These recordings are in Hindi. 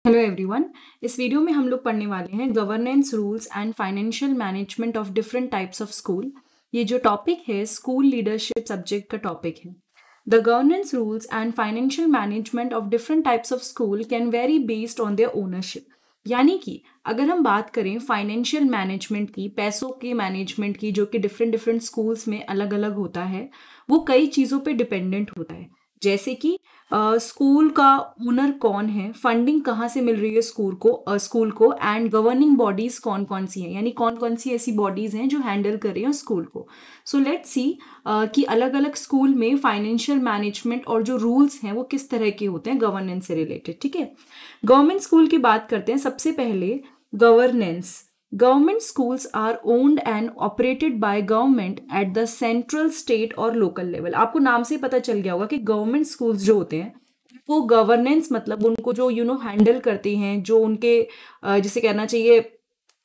Hello everyone. इस वीडियो में हम लोग पढ़ने वाले हैं governance rules and financial management of different types of school. ये जो टॉपिक है स्कूल लीडरशिप सब्जेक्ट का टॉपिक है। The governance rules and financial management of different types of school can very based on their ownership. यानी कि अगर हम बात करें फाइनेंशियल मैनेजमेंट की, पैसों के मैनेजमेंट की, जो कि डिफरेंट डिफरेंट स्कूल्स में अलग अलग होता है, वो कई चीज़ों पे डिपेंडेंट होता है। जैसे कि स्कूल का ओनर कौन है, फंडिंग कहाँ से मिल रही है स्कूल को एंड गवर्निंग बॉडीज कौन कौन सी हैं, यानी कौन कौन सी ऐसी बॉडीज हैं जो हैंडल कर रही हैं स्कूल को। सो लेट्स सी कि अलग अलग स्कूल में फाइनेंशियल मैनेजमेंट और जो रूल्स हैं वो किस तरह के होते हैं गवर्नेंस से रिलेटेड। ठीक है, गवर्नमेंट स्कूल की बात करते हैं। सबसे पहले governance. Government schools are owned and operated by government at the central, state और local level। आपको नाम से पता चल गया होगा कि गवर्नमेंट स्कूल्स जो होते हैं वो गवर्नेंस मतलब उनको जो हैंडल करते हैं, जो उनके जिसे कहना चाहिए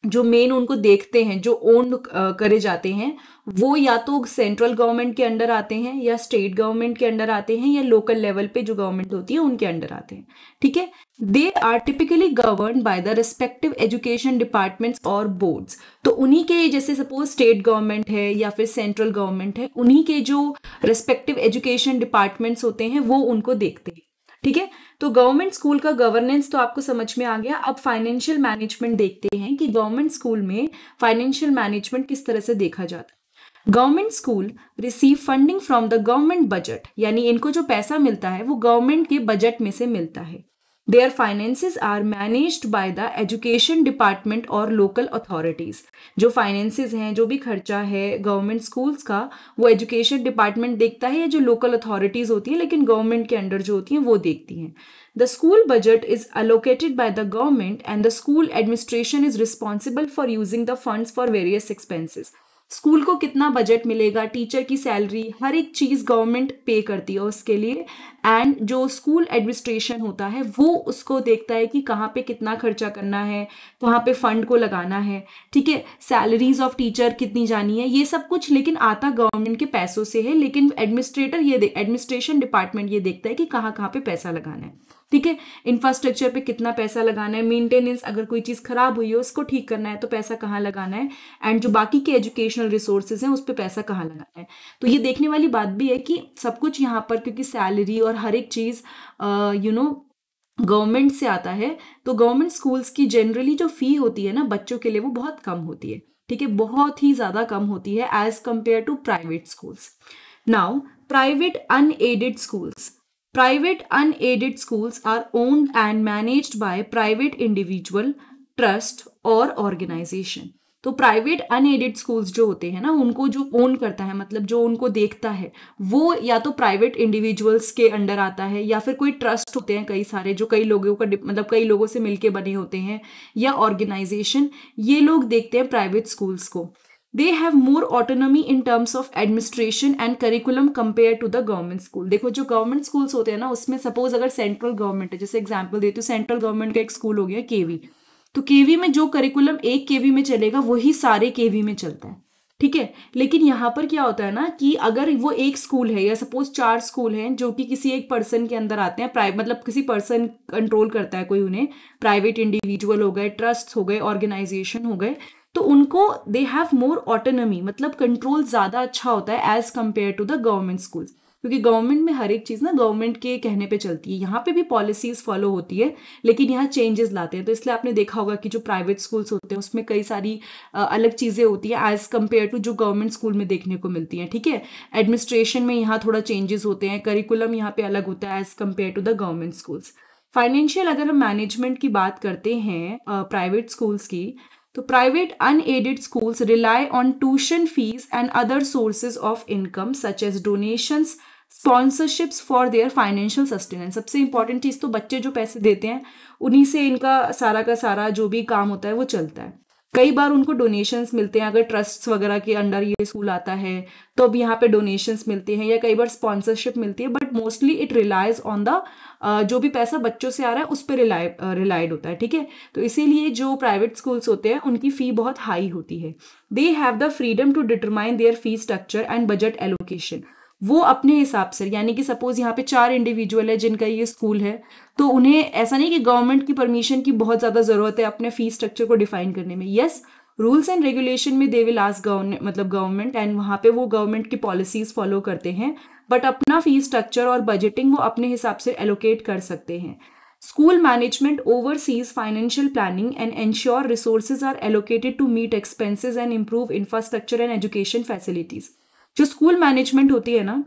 जो मेन उनको देखते हैं, जो ओन करे जाते हैं, वो या तो सेंट्रल गवर्नमेंट के अंडर आते हैं या स्टेट गवर्नमेंट के अंडर आते हैं या लोकल लेवल पे जो गवर्नमेंट होती है उनके अंडर आते हैं। ठीक है, they are typically govern by the respective education departments और बोर्ड्स। तो उन्हीं के, जैसे सपोज स्टेट गवर्नमेंट है या फिर सेंट्रल गवर्नमेंट है, उन्हीं के जो रिस्पेक्टिव एजुकेशन डिपार्टमेंट्स होते हैं वो उनको देखते हैं। ठीक है, तो गवर्नमेंट स्कूल का गवर्नेंस तो आपको समझ में आ गया। अब फाइनेंशियल मैनेजमेंट देखते हैं कि गवर्नमेंट स्कूल में फाइनेंशियल मैनेजमेंट किस तरह से देखा जाता है। Government school receive funding from the government budget, यानी इनको जो पैसा मिलता है वो गवर्नमेंट के बजट में से मिलता है। Their finances are managed by the education department और local authorities। जो finances हैं, जो भी खर्चा है गवर्नमेंट स्कूल्स का, वो एजुकेशन डिपार्टमेंट देखता है या जो लोकल अथॉरिटीज होती हैं लेकिन गवर्नमेंट के अंडर जो होती हैं वो देखती हैं। The school budget is allocated by the government and the school administration is responsible for using the funds for various expenses। School को कितना बजट मिलेगा, टीचर की सैलरी, हर एक चीज गवर्नमेंट पे करती है उसके लिए। एंड जो स्कूल एडमिनिस्ट्रेशन होता है वो उसको देखता है कि कहाँ पे कितना खर्चा करना है, कहाँ पे फंड को लगाना है। ठीक है, सैलरीज ऑफ टीचर कितनी जानी है, ये सब कुछ लेकिन आता गवर्नमेंट के पैसों से है, लेकिन एडमिनिस्ट्रेशन डिपार्टमेंट ये देखता है कि कहाँ कहाँ पे पैसा लगाना है। ठीक है, इंफ्रास्ट्रक्चर पे कितना पैसा लगाना है, मेंटेनेंस, अगर कोई चीज खराब हुई है उसको ठीक करना है तो पैसा कहाँ लगाना है, एंड जो बाकी के एजुकेशनल रिसोर्सेज हैं उस पर पैसा कहाँ लगाना है। तो ये देखने वाली बात भी है कि सब कुछ यहाँ पर, क्योंकि सैलरी और हर एक चीज गवर्नमेंट से आता है, तो गवर्नमेंट स्कूल्स की जनरली जो फी होती है ना बच्चों के लिए वो बहुत कम होती है। ठीक है, बहुत ही ज्यादा कम होती है as compare to private schools. Now private unaided schools. Private unaided schools are owned and managed by private individual, trust और organization। तो प्राइवेट अनएडेड स्कूल्स जो होते हैं ना, उनको जो ओन करता है, मतलब जो उनको देखता है, वो या तो प्राइवेट इंडिविजुअल्स के अंडर आता है या फिर कोई ट्रस्ट होते हैं कई सारे, जो कई लोगों का मतलब कई लोगों से मिलके बने होते हैं, या ऑर्गेनाइजेशन, ये लोग देखते हैं प्राइवेट स्कूल्स को। They have more autonomy in terms of administration and curriculum compared to the government school। देखो जो गवर्नमेंट स्कूल्स होते हैं ना, उसमें सपोज अगर सेंट्रल गवर्नमेंट है, जैसे एग्जांपल देती हूँ, सेंट्रल गवर्नमेंट का एक स्कूल हो गया केवी, तो केवी में जो करिकुलम एक केवी में चलेगा वही सारे केवी में चलता है। ठीक है, लेकिन यहाँ पर क्या होता है ना कि अगर वो एक स्कूल है या सपोज 4 स्कूल हैं जो कि किसी एक पर्सन के अंदर आते हैं, मतलब किसी पर्सन कंट्रोल करता है कोई उन्हें, प्राइवेट इंडिविजुअल हो गए, ट्रस्ट हो गए, ऑर्गेनाइजेशन हो गए, तो उनको दे हैव मोर ऑटोनॉमी, मतलब कंट्रोल ज्यादा अच्छा होता है as compare to the government schools, क्योंकि गवर्नमेंट में हर एक चीज ना गवर्नमेंट के कहने पे चलती है। यहाँ पे भी पॉलिसीज फॉलो होती है लेकिन यहाँ चेंजेस लाते हैं। तो इसलिए आपने देखा होगा कि जो प्राइवेट स्कूल्स होते हैं उसमें कई सारी अलग चीजें होती है एज कंपेयर टू जो गवर्नमेंट स्कूल में देखने को मिलती है। ठीक है, एडमिनिस्ट्रेशन में यहाँ थोड़ा चेंजेस होते हैं, करिकुलम यहाँ पे अलग होता है as compare to the government schools. Financial अगर हम मैनेजमेंट की बात करते हैं प्राइवेट स्कूल्स की, तो private unaided schools rely on tuition fees and other sources of income such as donations, sponsorships for their financial sustenance. सबसे इंपॉर्टेंट चीज तो बच्चे जो पैसे देते हैं उन्हीं से इनका सारा का सारा जो भी काम होता है वो चलता है। कई बार उनको डोनेशंस मिलते हैं, अगर ट्रस्ट वगैरह के अंडर ये स्कूल आता है तो अब यहाँ पे डोनेशंस मिलते हैं या कई बार स्पॉन्सरशिप मिलती है, but mostly it relies on the जो भी पैसा बच्चों से आ रहा है उस पर रिलाइड होता है। ठीक है, तो इसीलिए जो प्राइवेट स्कूल्स होते हैं उनकी फी बहुत हाई होती है। They have the freedom to determine their fee structure and budget allocation. वो अपने हिसाब से, यानी कि सपोज यहाँ पे 4 इंडिविजुअल है जिनका ये स्कूल है, तो उन्हें ऐसा नहीं कि गवर्नमेंट की परमिशन की बहुत ज़्यादा ज़रूरत है अपने फीस स्ट्रक्चर को डिफाइन करने में। यस, रूल्स एंड रेगुलेशन में they will ask government, and वहाँ पे वो गवर्नमेंट की पॉलिसीज फॉलो करते हैं, बट अपना फीस स्ट्रक्चर और बजटिंग वो अपने हिसाब से एलोकेट कर सकते हैं। School management oversees financial planning and ensure resources are allocated to meet expenses and improve infrastructure and education facilities. जो स्कूल मैनेजमेंट होती है ना,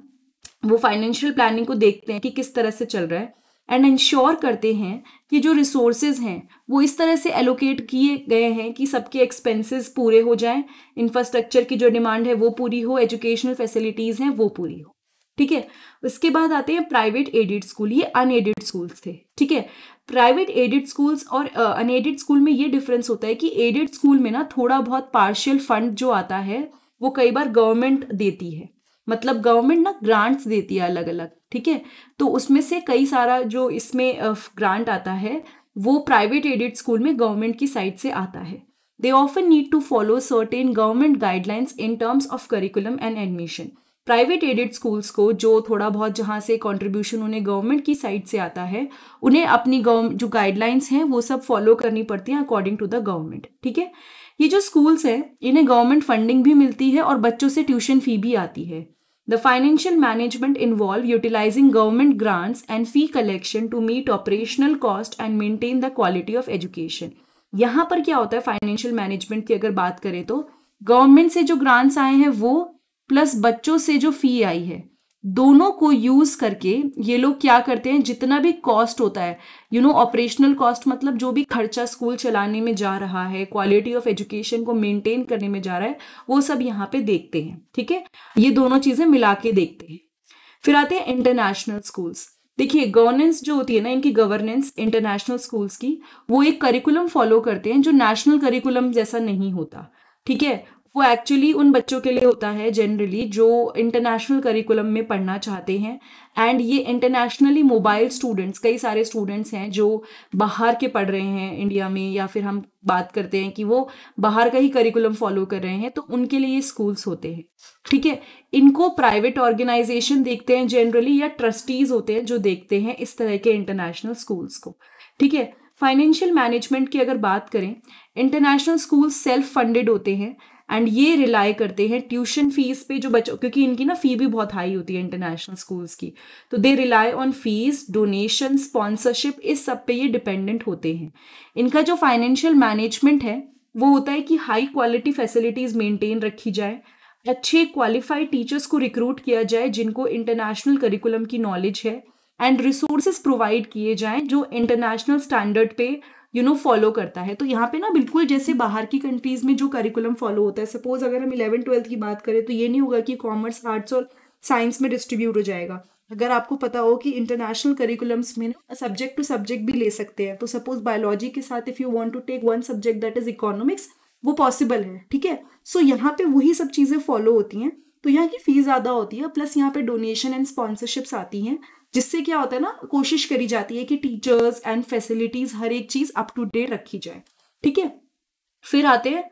वो फाइनेंशियल प्लानिंग को देखते हैं कि किस तरह से चल रहा है, एंड इंश्योर करते हैं कि जो रिसोर्सेज हैं वो इस तरह से एलोकेट किए गए हैं कि सबके एक्सपेंसेस पूरे हो जाएं, इंफ्रास्ट्रक्चर की जो डिमांड है वो पूरी हो, एजुकेशनल फैसिलिटीज़ हैं वो पूरी हो। ठीक है, उसके बाद आते हैं प्राइवेट एडेड स्कूल। ये अनएडेड स्कूल्स थे। ठीक है, प्राइवेट एडेड स्कूल्स और अनएडेड स्कूल में ये डिफरेंस होता है कि एडेड स्कूल में ना थोड़ा बहुत पार्शियल फंड जो आता है वो कई बार गवर्नमेंट देती है, मतलब गवर्नमेंट ना ग्रांट्स देती है अलग अलग। ठीक है, तो उसमें से कई सारा जो इसमें ग्रांट आता है वो प्राइवेट एडेड स्कूल में गवर्नमेंट की साइड से आता है। They often need to follow certain government guidelines in terms of curriculum and admission. Private aided schools को जो थोड़ा बहुत जहाँ से कंट्रीब्यूशन उन्हें गवर्नमेंट की साइड से आता है, उन्हें अपनी जो गाइडलाइंस हैं वो सब फॉलो करनी पड़ती हैं अकॉर्डिंग टू द गवर्नमेंट। ठीक है, ये जो स्कूल्स हैं इन्हें गवर्नमेंट फंडिंग भी मिलती है और बच्चों से ट्यूशन फी भी आती है। The financial management involve utilising government grants and fee collection to meet operational cost and maintain the quality of education. यहाँ पर क्या होता है, फाइनेंशियल मैनेजमेंट की अगर बात करें तो गवर्नमेंट से जो ग्रांट्स आए हैं वो प्लस बच्चों से जो फी आई है, दोनों को यूज करके ये लोग क्या करते हैं, जितना भी कॉस्ट होता है, ऑपरेशनल कॉस्ट मतलब जो भी खर्चा स्कूल चलाने में जा रहा है, क्वालिटी ऑफ एजुकेशन को मेंटेन करने में जा रहा है, वो सब यहाँ पे देखते हैं। ठीक है, ये दोनों चीजें मिला के देखते हैं। फिर आते हैं इंटरनेशनल स्कूल्स। देखिए, गवर्नेंस जो होती है ना, इनकी गवर्नेंस इंटरनेशनल स्कूल्स की, वो एक करिकुलम फॉलो करते हैं जो नेशनल करिकुलम जैसा नहीं होता। ठीक है, वो एक्चुअली उन बच्चों के लिए होता है जनरली जो इंटरनेशनल करिकुलम में पढ़ना चाहते हैं, एंड ये इंटरनेशनली मोबाइल स्टूडेंट्स, कई सारे स्टूडेंट्स हैं जो बाहर के पढ़ रहे हैं इंडिया में, या फिर हम बात करते हैं कि वो बाहर का ही करिकुलम फॉलो कर रहे हैं, तो उनके लिए ये स्कूल्स होते हैं। ठीक है, इनको प्राइवेट ऑर्गेनाइजेशन देखते हैं जनरली, या ट्रस्टीज होते हैं जो देखते हैं इस तरह के इंटरनेशनल स्कूल्स को। ठीक है, फाइनेंशियल मैनेजमेंट की अगर बात करें, इंटरनेशनल स्कूल सेल्फ फंडेड होते हैं एंड ये रिलाई करते हैं ट्यूशन फीस पे जो बच्चों, क्योंकि इनकी ना फी भी बहुत हाई होती है इंटरनेशनल स्कूल्स की, तो they rely on fees, donation, sponsorship, इस सब पे ये डिपेंडेंट होते हैं। इनका जो फाइनेंशियल मैनेजमेंट है वो होता है कि हाई क्वालिटी फैसिलिटीज मेंटेन रखी जाए, अच्छे क्वालिफाइड टीचर्स को रिक्रूट किया जाए जिनको इंटरनेशनल करिकुलम की नॉलेज है, एंड रिसोर्सेज प्रोवाइड किए जाएं जो इंटरनेशनल स्टैंडर्ड पे फॉलो करता है। तो यहाँ पे ना बिल्कुल जैसे बाहर की कंट्रीज में जो करिकुलम फॉलो होता है, सपोज अगर हम 11th-12th की बात करें तो ये नहीं होगा कि कॉमर्स, आर्ट्स और साइंस में डिस्ट्रीब्यूट हो जाएगा। अगर आपको पता हो कि इंटरनेशनल करिकुलम्स में ना सब्जेक्ट टू सब्जेक्ट भी ले सकते हैं, तो सपोज बायोलॉजी के साथ if you want to take one subject that is economics, वो पॉसिबल है। ठीक है, सो यहाँ पे वही सब चीजें फॉलो होती हैं, तो यहाँ की फीस ज्यादा होती है, प्लस यहाँ पे डोनेशन एंड स्पॉन्सरशिप्स आती हैं, जिससे क्या होता है ना, कोशिश करी जाती है कि टीचर्स एंड फैसिलिटीज हर एक चीज अप टू डेट रखी जाए। ठीक है, फिर आते हैं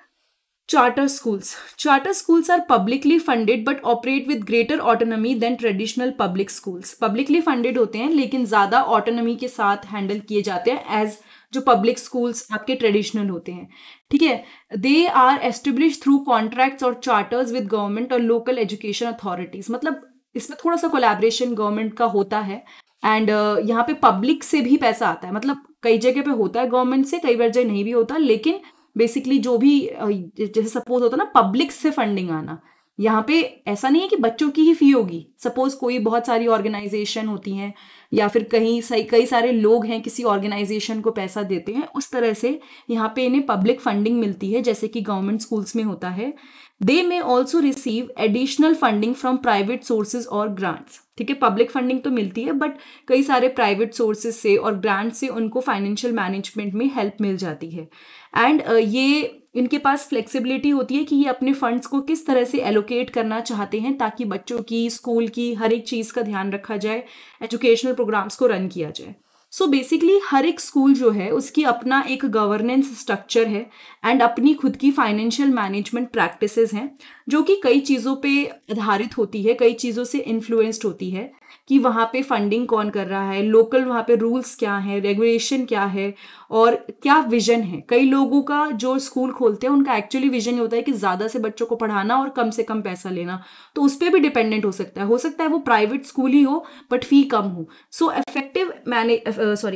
charter schools. Charter schools are publicly funded but operate with greater autonomy than traditional public schools. Publicly funded होते हैं लेकिन ज्यादा ऑटोनॉमी के साथ हैंडल किए जाते हैं एज जो पब्लिक स्कूल्स आपके ट्रेडिशनल होते हैं। ठीक है, they are establish through contracts और चार्टर्स विद गवर्नमेंट और लोकल एजुकेशन अथॉरिटीज, मतलब इसमें थोड़ा सा कोलैबोरेशन गवर्नमेंट का होता है, एंड यहाँ पे पब्लिक से भी पैसा आता है, मतलब कई जगह पे होता है गवर्नमेंट से, कई बार जगह नहीं भी होता, लेकिन बेसिकली जो भी जैसे सपोज होता है ना पब्लिक से फंडिंग आना, यहाँ पे ऐसा नहीं है कि बच्चों की ही फी होगी। सपोज कोई बहुत सारी ऑर्गेनाइजेशन होती हैं या फिर कई सारे लोग हैं किसी ऑर्गेनाइजेशन को पैसा देते हैं, उस तरह से यहाँ पे इन्हें पब्लिक फंडिंग मिलती है जैसे कि गवर्नमेंट स्कूल्स में होता है। They may also receive additional funding from private sources और ग्रांट्स। ठीक है, पब्लिक फंडिंग तो मिलती है बट कई सारे प्राइवेट सोर्सेज से और ग्रांट से उनको फाइनेंशियल मैनेजमेंट में हेल्प मिल जाती है, एंड ये इनके पास फ्लेक्सिबिलिटी होती है कि ये अपने फंड्स को किस तरह से एलोकेट करना चाहते हैं ताकि बच्चों की, स्कूल की हर एक चीज़ का ध्यान रखा जाए, एजुकेशनल प्रोग्राम्स को रन किया जाए। सो बेसिकली हर एक स्कूल जो है उसकी अपना एक गवर्नेंस स्ट्रक्चर है एंड अपनी खुद की फाइनेंशियल मैनेजमेंट प्रैक्टिसेस हैं जो कि कई चीज़ों पे आधारित होती है, कई चीज़ों से इन्फ्लुएंस्ड होती है कि वहाँ पे फंडिंग कौन कर रहा है, लोकल वहाँ पे रूल्स क्या है, रेगुलेशन क्या है और क्या विजन है। कई लोगों का जो स्कूल खोलते हैं उनका एक्चुअली विजन ये होता है कि ज़्यादा से बच्चों को पढ़ाना और कम से कम पैसा लेना, तो उस पर भी डिपेंडेंट हो सकता है वो प्राइवेट स्कूल ही हो बट फी कम हो। सो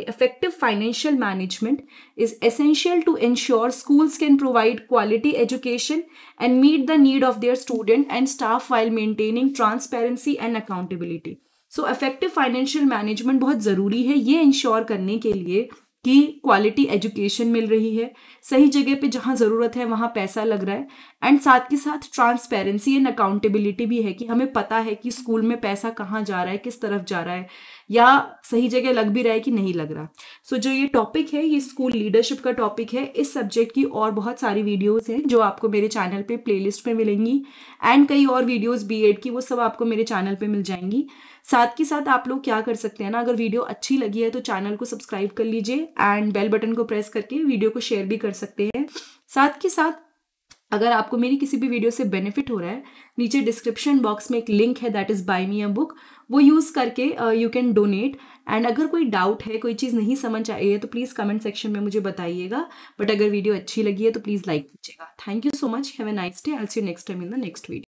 effective financial management is essential to ensure schools can provide quality education and meet the need of their student and staff while maintaining transparency and accountability. So effective financial management बहुत ज़रूरी है ये इंश्योर करने के लिए कि क्वालिटी एजुकेशन मिल रही है, सही जगह पे जहाँ ज़रूरत है वहाँ पैसा लग रहा है एंड साथ के साथ ट्रांसपेरेंसी एंड अकाउंटेबिलिटी भी है कि हमें पता है कि स्कूल में पैसा कहाँ जा रहा है, किस तरफ जा रहा है या सही जगह लग भी रहा है कि नहीं लग रहा। सो जो ये टॉपिक है ये स्कूल लीडरशिप का टॉपिक है। इस सब्जेक्ट की और बहुत सारी वीडियोस हैं जो आपको मेरे चैनल पे प्लेलिस्ट में मिलेंगी एंड कई और वीडियोस बीएड की वो सब आपको मेरे चैनल पे मिल जाएंगी। साथ के साथ आप लोग क्या कर सकते हैं ना, अगर वीडियो अच्छी लगी है तो चैनल को सब्सक्राइब कर लीजिए एंड बेल बटन को प्रेस करके वीडियो को शेयर भी कर सकते हैं। साथ के साथ अगर आपको मेरी किसी भी वीडियो से बेनिफिट हो रहा है, नीचे डिस्क्रिप्शन बॉक्स में एक लिंक है that is by me a book, वो यूज़ करके यू कैन डोनेट। एंड अगर कोई डाउट है, कोई चीज़ नहीं समझ आई है तो प्लीज़ कमेंट सेक्शन में मुझे बताइएगा। बट अगर वीडियो अच्छी लगी है तो प्लीज़ लाइक कीजिएगा। Thank you so much, have a nice day, I will see you next time in the next video.